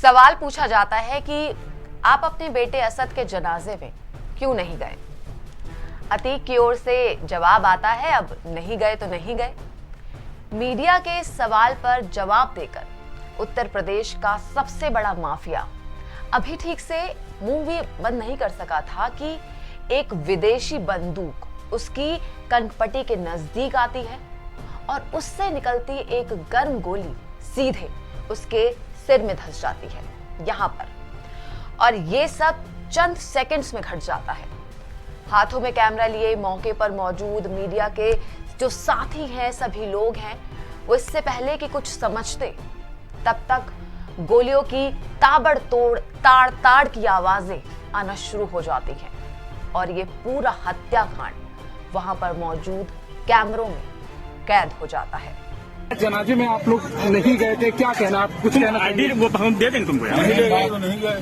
सवाल पूछा जाता है कि आप अपने बेटे असद के जनाजे में क्यों नहीं गए। अतीक की ओर से जवाब आता है, अब नहीं गए तो नहीं गए। मीडिया के इस सवाल पर जवाब देकर उत्तर प्रदेश का सबसे बड़ा माफिया अभी ठीक से मुंह भी बंद नहीं कर सका था कि एक विदेशी बंदूक उसकी कनपट्टी के नजदीक आती है और उससे निकलती एक गर्म गोली सीधे उसके सिर में धंस जाती है यहां पर। और ये सब चंद सेकंड्स में घट जाता है। हाथों में कैमरा लिए मौके पर मौजूद मीडिया के जो साथी हैं, सभी लोग हैं, वो इससे पहले कि कुछ समझते तब तक गोलियों की ताबड़तोड़ ताड़ ताड़ की आवाजें आना शुरू हो जाती हैं और ये पूरा हत्याकांड वहां पर मौजूद कैमरों में कैद हो जाता है। जनाजे में आप लोग नहीं गए थे, क्या कहना, आप कुछ कहना? आईडी वो हम दे देंगे तुमको यार। नहीं गए।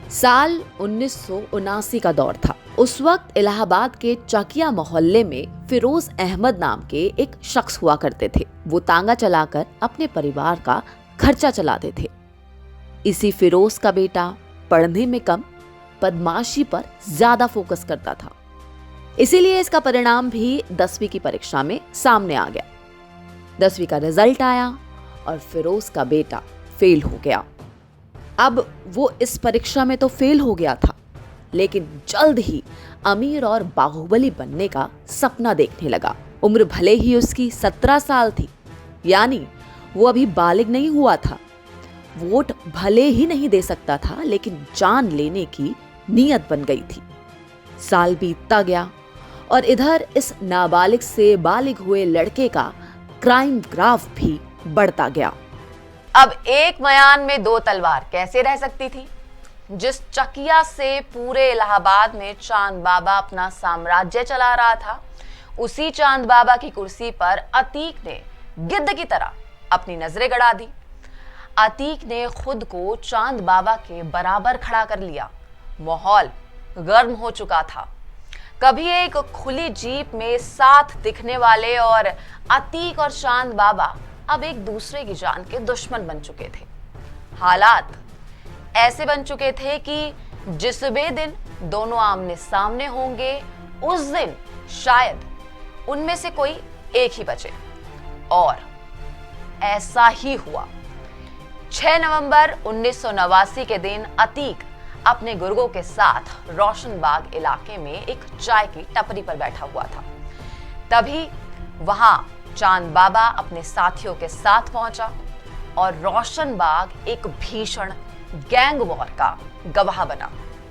साल 1979 का दौर था। उस वक्त इलाहाबाद के चकिया मोहल्ले में फिरोज अहमद नाम के एक शख्स हुआ करते थे। वो तांगा चलाकर अपने परिवार का खर्चा चलाते थे। इसी फिरोज का बेटा पढ़ने में कम, बदमाशी पर ज्यादा फोकस करता था। इसीलिए इसका परिणाम भी 10वीं की परीक्षा में सामने आ गया। 10वीं का रिजल्ट आया और फिरोज का बेटा फेल हो गया। अब वो इस परीक्षा में तो फेल हो गया था, लेकिन जल्द ही अमीर और बाहुबली बनने का सपना देखने लगा। उम्र भले ही उसकी 17 साल थी, यानी वो अभी बालिग नहीं हुआ था। वोट भले ही नहीं दे सकता था, लेकिन जान लेने की नीयत बन गई थी। साल बीतता गया और इधर इस नाबालिग से बालिग हुए लड़के का क्राइम ग्राफ भी बढ़ता गया। अब एक मयान में दो तलवार कैसे रह सकती थी? जिस चकिया से पूरे इलाहाबाद में चांद बाबा अपना साम्राज्य चला रहा था, उसी चांद बाबा की कुर्सी पर अतीक ने गिद्ध की तरह अपनी नजरें गड़ा दी। अतीक ने खुद को चांद बाबा के बराबर खड़ा कर लिया। माहौल गर्म हो चुका था। कभी एक खुली जीप में साथ दिखने वाले और अतीक और चांद बाबा अब एक दूसरे की जान के दुश्मन बन चुके थे। हालात ऐसे बन चुके थे कि जिस भी दिन दोनों आमने सामने होंगे, उस दिन शायद उनमें से कोई एक ही बचे। और ऐसा ही हुआ। 6 नवंबर 1989 के दिन अतीक अपने गुर्गों के साथ रोशनबाग इलाके में एक चाय की टपरी पर बैठा हुआ था। तभी वहां चांद बाबा अपने साथियों के साथ पहुंचा और रोशनबाग एक भीषण गैंग वॉर का गवाह बना।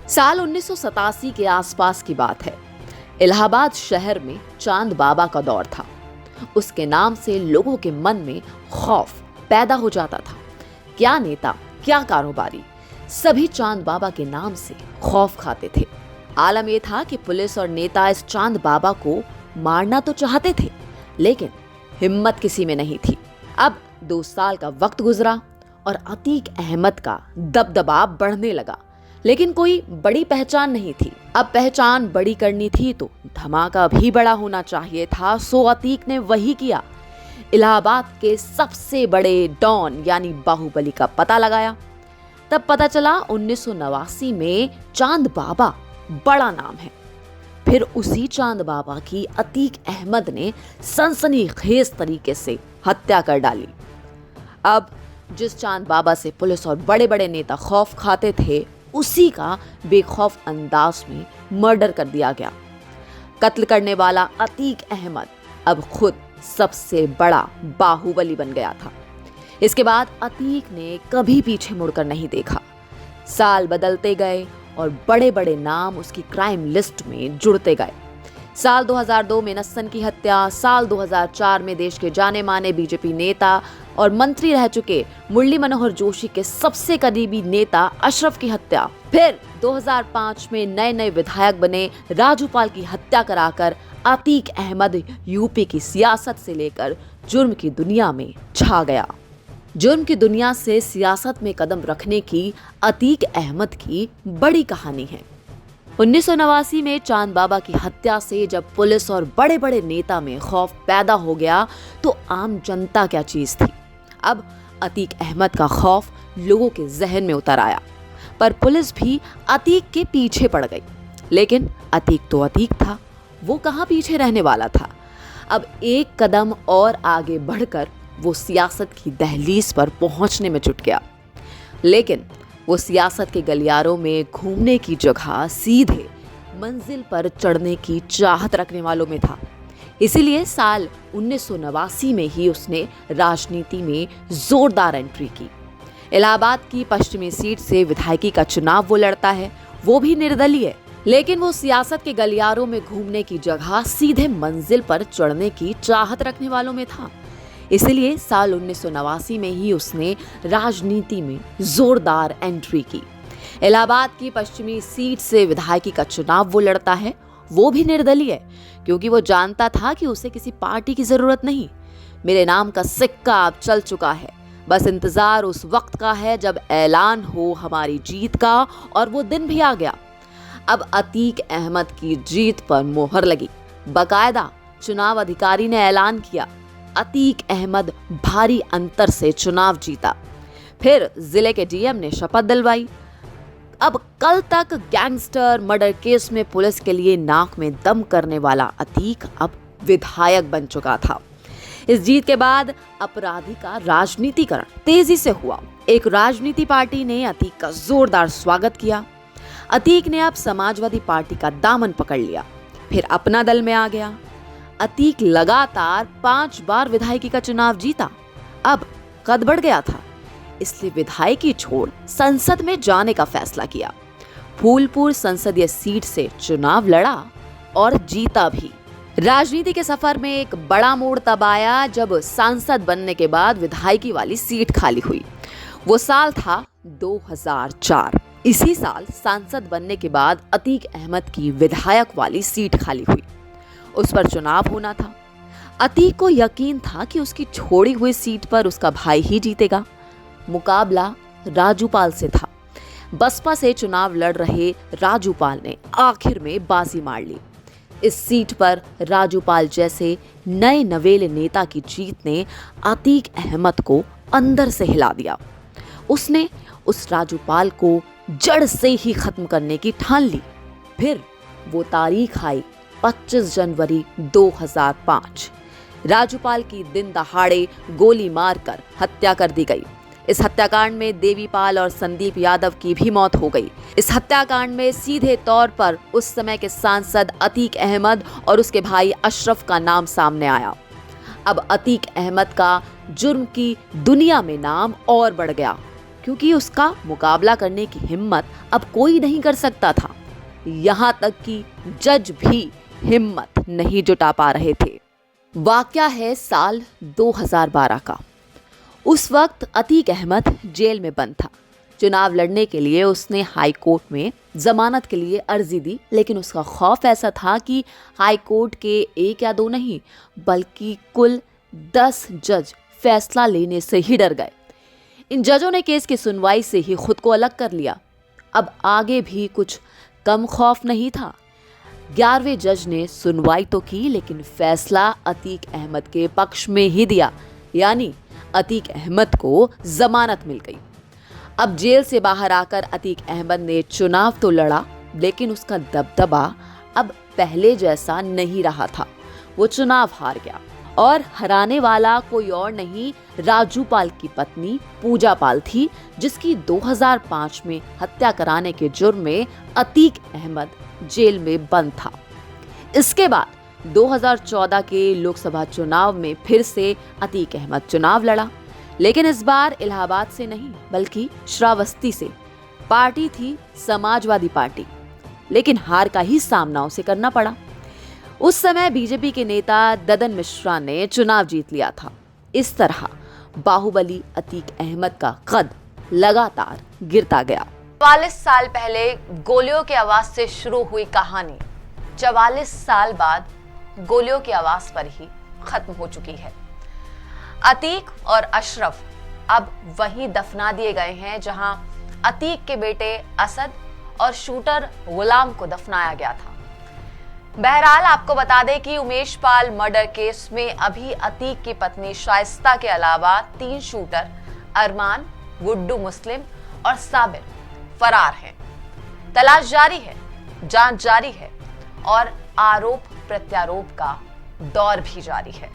साल 1987 के आसपास की बात है। इलाहाबाद शहर में चांद बाबा का दौर था। उसके नाम से लोगों के मन में खौफ पैदा हो जाता था। क्या नेता, क्या कारोबारी, सभी चांद बाबा के नाम से खौफ खाते थे। आलम यह था कि पुलिस और नेता इस चांद बाबा को मारना तो चाहते थे, लेकिन हिम्मत किसी में नहीं थी। अब 2 साल का वक्त गुजरा और अतीक अहमद का दबदबा बढ़ने लगा, लेकिन कोई बड़ी पहचान नहीं थी। अब पहचान बड़ी करनी थी तो धमाका भी बड़ा होना चाहिए था। सो अतीक ने वही किया। इलाहाबाद के सबसे बड़े डॉन यानी बाहुबली का पता लगाया। तब पता चला 1989 में चांद बाबा बड़ा नाम है। फिर उसी चांद बाबा की अतीक अहमद ने सनसनीखेज तरीके से हत्या कर डाली। अब जिस चांद बाबा से पुलिस और बड़े बड़े नेता खौफ खाते थे, उसी का बेखौफ अंदाज में मर्डर कर दिया गया। कत्ल करने वाला अतीक अहमद अब खुद सबसे बड़ा बाहुबली बन गया था। इसके बाद अतीक ने कभी पीछे मुड़कर नहीं देखा। साल बदलते गए और बड़े बड़े नाम उसकी क्राइम लिस्ट में जुड़ते गए। साल 2002 में नस्सन की हत्या, साल 2004 में देश के जाने माने बीजेपी नेता और मंत्री रह चुके मुरली मनोहर जोशी के सबसे करीबी नेता अशरफ की हत्या, फिर 2005 में नए नए विधायक बने राजूपाल की हत्या कराकर अतीक अहमद यूपी की सियासत से लेकर जुर्म की दुनिया में छा गया। जुर्म की दुनिया से सियासत में कदम रखने की अतीक अहमद की बड़ी कहानी है। 1989 में चांद बाबा की हत्या से जब पुलिस और बड़े बड़े नेता में खौफ पैदा हो गया तो आम जनता क्या चीज थी। अब अतीक अहमद का खौफ लोगों के जहन में उतर आया, पर पुलिस भी अतीक के पीछे पड़ गई। लेकिन अतीक तो अतीक था, वो कहाँ पीछे रहने वाला था। अब एक कदम और आगे बढ़कर वो सियासत की दहलीज पर पहुंचने में जुट गया। लेकिन वो सियासत के गलियारों में घूमने की जगह सीधे मंजिल पर चढ़ने की चाहत रखने वालों में था। इसीलिए साल 1989 में ही उसने राजनीति में जोरदार एंट्री की। इलाहाबाद की पश्चिमी सीट से विधायकी का चुनाव वो लड़ता है, वो भी निर्दलीय। लेकिन वो सियासत के गलियारों में घूमने की जगह सीधे मंजिल पर चढ़ने की चाहत रखने वालों में था। इसलिए साल 1989 में ही उसने राजनीति में जोरदार एंट्री की। इलाहाबाद की पश्चिमी सीट से विधायकी का चुनाव वो लड़ता है, वो भी निर्दलीय, क्योंकि वो जानता था कि उसे किसी पार्टी की जरूरत नहीं। मेरे नाम का सिक्का अब चल चुका है, बस इंतजार उस वक्त का है जब ऐलान हो हमारी जीत का, और वो दिन भी आ गया। अब अतीक अहमद की जीत पर मोहर लगी। बाकायदा चुनाव अधिकारी ने ऐलान किया, अतीक अहमद भारी अंतर से चुनाव जीता। फिर जिले के डीएम ने शपथ दिलवाई। अब कल तक गैंगस्टर मर्डर केस में पुलिस के लिए नाक में दम करने वाला अतीक अब विधायक बन चुका था। इस जीत के बाद अपराधी का राजनीतिकरण तेजी से हुआ। एक राजनीति पार्टी ने अतीक का जोरदार स्वागत किया। अतीक ने अब समाजवादी पार्टी का दामन पकड़ लिया, फिर अपना दल में आ गया। अतीक लगातार 5 बार विधायकी का चुनाव जीता। अब कद बढ़ गया था, इसलिए विधायकी छोड़ संसद में जाने का फैसला किया। फूलपुर संसदीय सीट से चुनाव लड़ा और जीता भी। राजनीति के सफर में एक बड़ा मोड़ तब आया जब सांसद बनने के बाद विधायकी वाली सीट खाली हुई। वो साल था 2004। इसी साल सांसद बनने के बाद अतीक अहमद की विधायक वाली सीट खाली हुई। उस पर चुनाव होना था। अतीक को यकीन था कि उसकी छोड़ी हुई सीट पर उसका भाई ही जीतेगा। मुकाबला राजूपाल से था। बसपा से चुनाव लड़ रहे राजूपाल ने आखिर में बाजी मार ली। इस सीट पर राजूपाल जैसे नए नवेले नेता की जीत ने अतीक अहमद को अंदर से हिला दिया। उसने उस राजूपाल को जड़ से ही खत्म करने की ठान ली। फिर वो तारीख आई 25 जनवरी 2005। राजूपाल की दिन दहाड़े गोली मारकर हत्या कर दी गई। इस हत्याकांड में देवीपाल और संदीप यादव की भी मौत हो गई। इस हत्याकांड में सीधे तौर पर उस समय के सांसद अतीक अहमद और उसके भाई अशरफ का नाम सामने आया। अब अतीक अहमद का जुर्म की दुनिया में नाम और बढ़ गया, क्योंकि उसका मुकाबला करने की हिम्मत अब कोई नहीं कर सकता था। यहाँ तक कि जज भी हिम्मत नहीं जुटा पा रहे थे। वाकया है साल 2012 का। उस वक्त अतीक अहमद जेल में बंद था। चुनाव लड़ने के लिए उसने हाई कोर्ट में जमानत के लिए अर्जी दी, लेकिन उसका खौफ ऐसा था कि हाई कोर्ट के 1 या 2 नहीं बल्कि कुल 10 जज फैसला लेने से ही डर गए। इन जजों ने केस की सुनवाई से ही खुद को अलग कर लिया। अब आगे भी कुछ कम खौफ नहीं था। 11वें जज ने सुनवाई तो की, लेकिन फैसला अतीक अहमद के पक्ष में ही दिया, यानी अतीक अहमद को जमानत मिल गई। अब जेल से बाहर आकर अतीक अहमद ने चुनाव तो लड़ा, लेकिन उसका दबदबा अब पहले जैसा नहीं रहा था। वो चुनाव हार गया, और हराने वाला कोई और नहीं राजूपाल की पत्नी पूजा पाल थी, जिसकी 2005 में हत्या कराने के जुर्म में अतीक अहमद जेल में बंद था। इसके बाद 2014 के लोकसभा चुनाव में फिर से अतीक अहमद चुनाव लड़ा, लेकिन इस बार इलाहाबाद से नहीं बल्कि श्रावस्ती से। पार्टी थी समाजवादी पार्टी, लेकिन हार का ही सामना उसे करना पड़ा। उस समय बीजेपी के नेता ददन मिश्रा ने चुनाव जीत लिया था। इस तरह बाहुबली अतीक अहमद का कद लगातार गिरता गया। 44 साल पहले गोलियों की आवाज से शुरू हुई कहानी 44 साल बाद गोलियों की आवाज पर ही खत्म हो चुकी है। अतीक और अशरफ अब वहीं दफना दिए गए हैं जहां अतीक के बेटे असद और शूटर गुलाम को दफनाया गया था। बहरहाल आपको बता दें कि उमेश पाल मर्डर केस में अभी अतीक की पत्नी शाइस्ता के अलावा 3 शूटर अरमान, गुड्डू मुस्लिम और साबिर फरार हैं। तलाश जारी है, जांच जारी है और आरोप प्रत्यारोप का दौर भी जारी है।